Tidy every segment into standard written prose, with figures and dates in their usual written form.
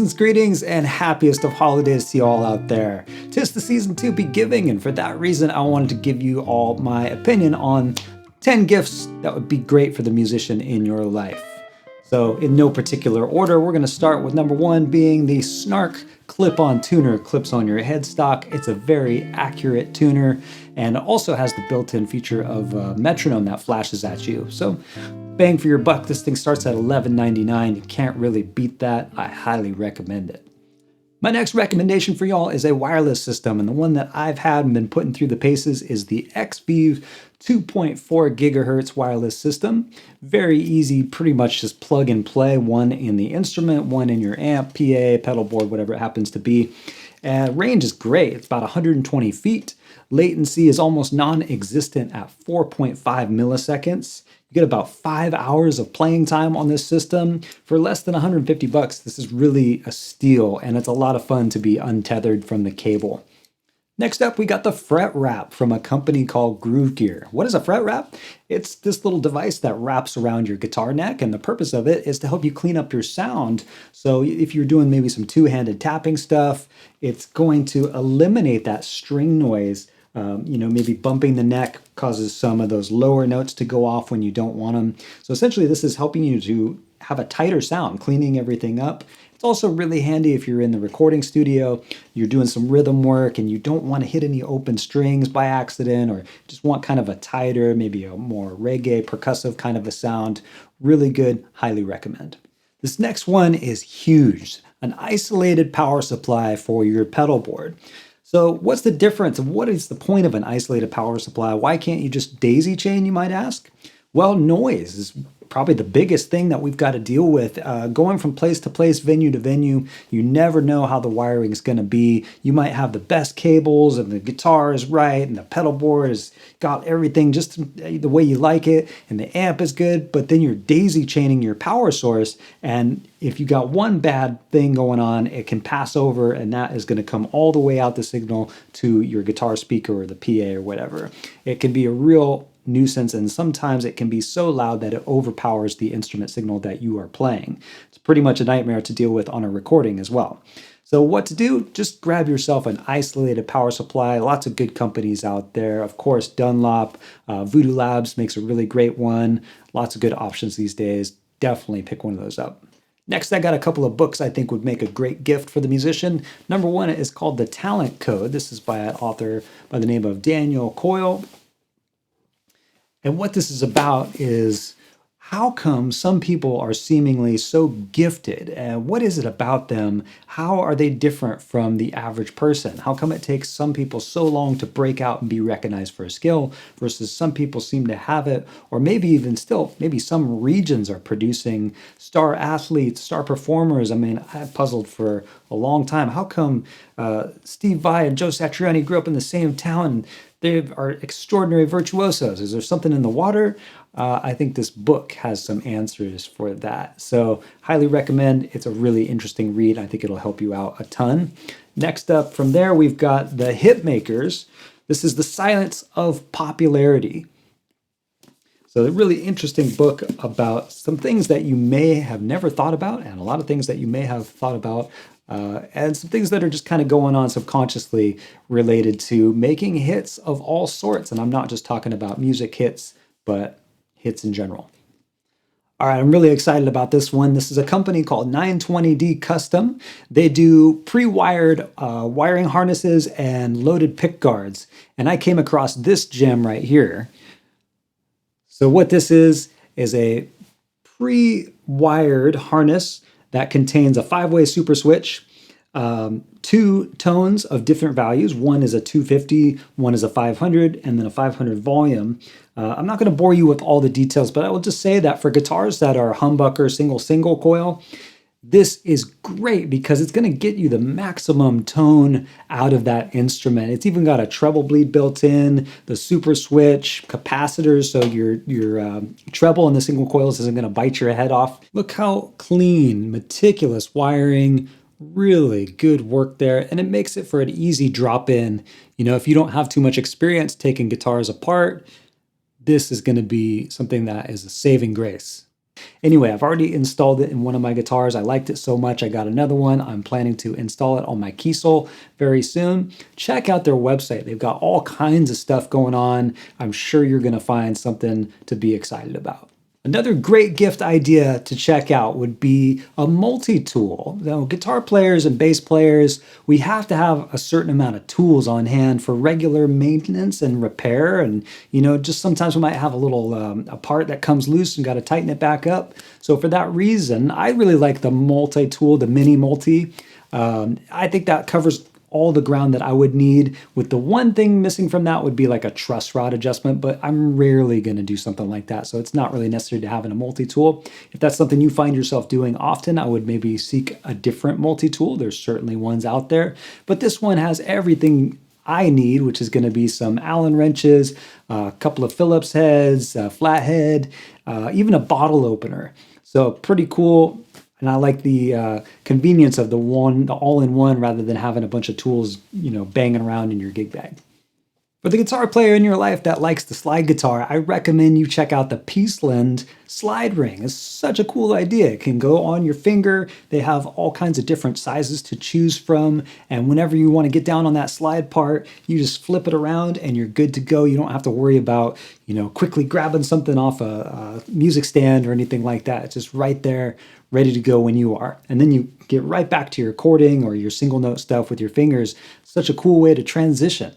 Greetings, greetings, and happiest of holidays to you all out there. 'Tis the season to be giving, and for that reason, I wanted to give you all my opinion on 10 gifts that would be great for the musician in your life. So in no particular order, we're going to start with number one being the SNARK clip-on tuner. Clips on your headstock. It's a very accurate tuner and also has the built-in feature of a metronome that flashes at you. So bang for your buck. This thing starts at $11.99. You can't really beat that. I highly recommend it. My next recommendation for y'all is a wireless system, and the one that I've had and been putting through the paces is the Xvive 2.4 gigahertz wireless system. Very easy, pretty much just plug and play, one in the instrument, one in your amp, PA, pedal board, whatever it happens to be. Range is great. It's about 120 feet. Latency is almost non-existent at 4.5 milliseconds. You get about 5 hours of playing time on this system for less than 150 bucks. This is really a steal, and it's a lot of fun to be untethered from the cable. Next up, we got the Fret Wrap from a company called Gruv. What is a Fret Wrap? It's this little device that wraps around your guitar neck, and the purpose of it is to help you clean up your sound. So if you're doing maybe some two-handed tapping stuff, it's going to eliminate that string noise. Maybe bumping the neck causes some of those lower notes to go off when you don't want them. So essentially, this is helping you to have a tighter sound, cleaning everything up. It's also really handy if you're in the recording studio, you're doing some rhythm work and you don't want to hit any open strings by accident, or just want kind of a tighter, maybe a more reggae, percussive kind of a sound. Really good, highly recommend. This next one is huge, an isolated power supply for your pedal board. So what's the difference? What is the point of an isolated power supply? Why can't you just daisy chain, you might ask? Well, noise is probably the biggest thing that we've got to deal with. Going from place to place, venue to venue, you never know how the wiring is going to be. You might have the best cables and the guitar is right and the pedal board has got everything just the way you like it and the amp is good, but then you're daisy chaining your power source, and if you got one bad thing going on, it can pass over and that is going to come all the way out the signal to your guitar speaker or the PA or whatever. It can be a real nuisance, and sometimes it can be so loud that it overpowers the instrument signal that you are playing. It's pretty much a nightmare to deal with on a recording as well. So what to do? Just grab yourself an isolated power supply. Lots of good companies out there. Of course, Dunlop, Voodoo Labs makes a really great one. Lots of good options these days. Definitely pick one of those up. Next, I got a couple of books I think would make a great gift for the musician. Number one is called The Talent Code. This is by an author by the name of Daniel Coyle. And what this is about is how come some people are seemingly so gifted, and what is it about them? How are they different from the average person? How come it takes some people so long to break out and be recognized for a skill versus some people seem to have it, or maybe even still, maybe some regions are producing star athletes, star performers. I mean, I puzzled for a long time. How come Steve Vai and Joe Satriani grew up in the same town and they are extraordinary virtuosos? Is there something in the water? I think this book has some answers for that. So highly recommend. It's a really interesting read. I think it'll help you out a ton. Next up from there, we've got The Hitmakers. This is The Science of Popularity. So a really interesting book about some things that you may have never thought about and a lot of things that you may have thought about, and some things that are just kind of going on subconsciously related to making hits of all sorts. And I'm not just talking about music hits, but hits in general. All right, I'm really excited about this one. This is a company called 920D Custom. They do pre-wired wiring harnesses and loaded pick guards. And I came across this gem right here. So what this is a pre-wired harness that contains a 5-way super switch, 2 tones of different values. One is a 250, one is a 500, and then a 500 volume. I'm not going to bore you with all the details, but I will just say that for guitars that are humbucker single coil, this is great because it's going to get you the maximum tone out of that instrument. It's even got a treble bleed built in, the super switch, capacitors, so your treble in the single coils isn't going to bite your head off. Look how clean, meticulous wiring, really good work there, and it makes it for an easy drop-in. You know, if you don't have too much experience taking guitars apart, this is going to be something that is a saving grace. Anyway, I've already installed it in one of my guitars. I liked it so much, I got another one. I'm planning to install it on my Kiesel very soon. Check out their website. They've got all kinds of stuff going on. I'm sure you're going to find something to be excited about. Another great gift idea to check out would be a multi-tool. Now, guitar players and bass players, we have to have a certain amount of tools on hand for regular maintenance and repair. And, just sometimes we might have a little a part that comes loose and got to tighten it back up. So for that reason, I really like the multi-tool, the mini multi. I think that covers all the ground that I would need, with the one thing missing from that would be like a truss rod adjustment, but I'm rarely going to do something like that, so it's not really necessary to have in a multi-tool. If that's something you find yourself doing often, I would maybe seek a different multi-tool. There's certainly ones out there, but this one has everything I need, which is going to be some Allen wrenches, a couple of Phillips heads, a flathead, even a bottle opener. So pretty cool. And I like the convenience of the all-in-one, rather than having a bunch of tools, banging around in your gig bag. For the guitar player in your life that likes the slide guitar, I recommend you check out the Peaceland slide ring. It's such a cool idea. It can go on your finger. They have all kinds of different sizes to choose from. And whenever you want to get down on that slide part, you just flip it around and you're good to go. You don't have to worry about, quickly grabbing something off a music stand or anything like that. It's just right there, ready to go when you are. And then you get right back to your chording or your single note stuff with your fingers. Such a cool way to transition.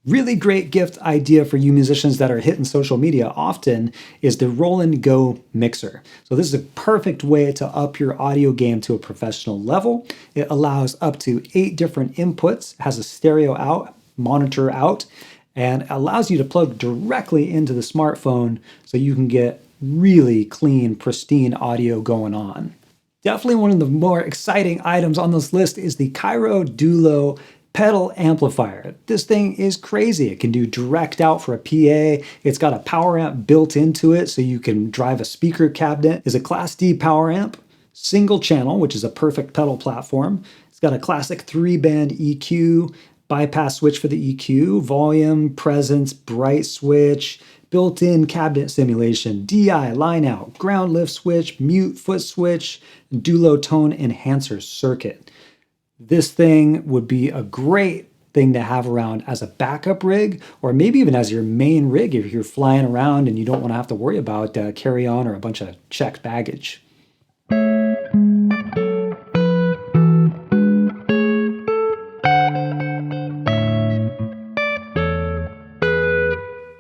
Really great gift idea for you musicians that are hitting social media often is the Roland Go Mixer. So this is a perfect way to up your audio game to a professional level. It allows up to 8 different inputs, has a stereo out, monitor out, and allows you to plug directly into the smartphone so you can get really clean, pristine audio going on. Definitely one of the more exciting items on this list is the Kyro Dulo pedal amplifier. This thing is crazy. It can do direct out for a PA. It's got a power amp built into it so you can drive a speaker cabinet. It's a Class D power amp, single channel, which is a perfect pedal platform. It's got a classic 3-band EQ, bypass switch for the EQ, volume, presence, bright switch, built-in cabinet simulation, DI, line out, ground lift switch, mute foot switch, and Dulo tone enhancer circuit. This thing would be a great thing to have around as a backup rig, or maybe even as your main rig if you're flying around and you don't want to have to worry about carry-on or a bunch of checked baggage.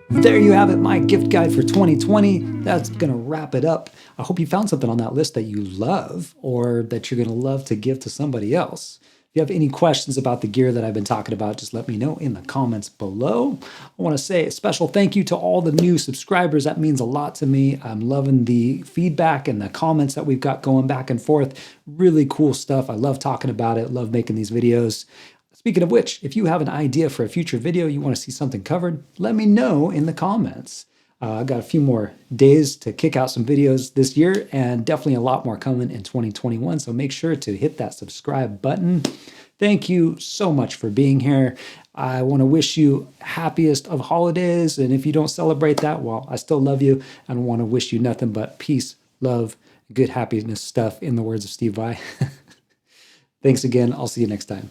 There you have it, my gift guide for 2020. That's going to wrap it up. I hope you found something on that list that you love or that you're going to love to give to somebody else. If you have any questions about the gear that I've been talking about, just let me know in the comments below. I want to say a special thank you to all the new subscribers. That means a lot to me. I'm loving the feedback and the comments that we've got going back and forth. Really cool stuff. I love talking about it. Love making these videos. Speaking of which, if you have an idea for a future video, you want to see something covered, let me know in the comments. I've got a few more days to kick out some videos this year and definitely a lot more coming in 2021. So make sure to hit that subscribe button. Thank you so much for being here. I want to wish you happiest of holidays. And if you don't celebrate that, well, I still love you and want to wish you nothing but peace, love, good happiness stuff in the words of Steve Vai. Thanks again. I'll see you next time.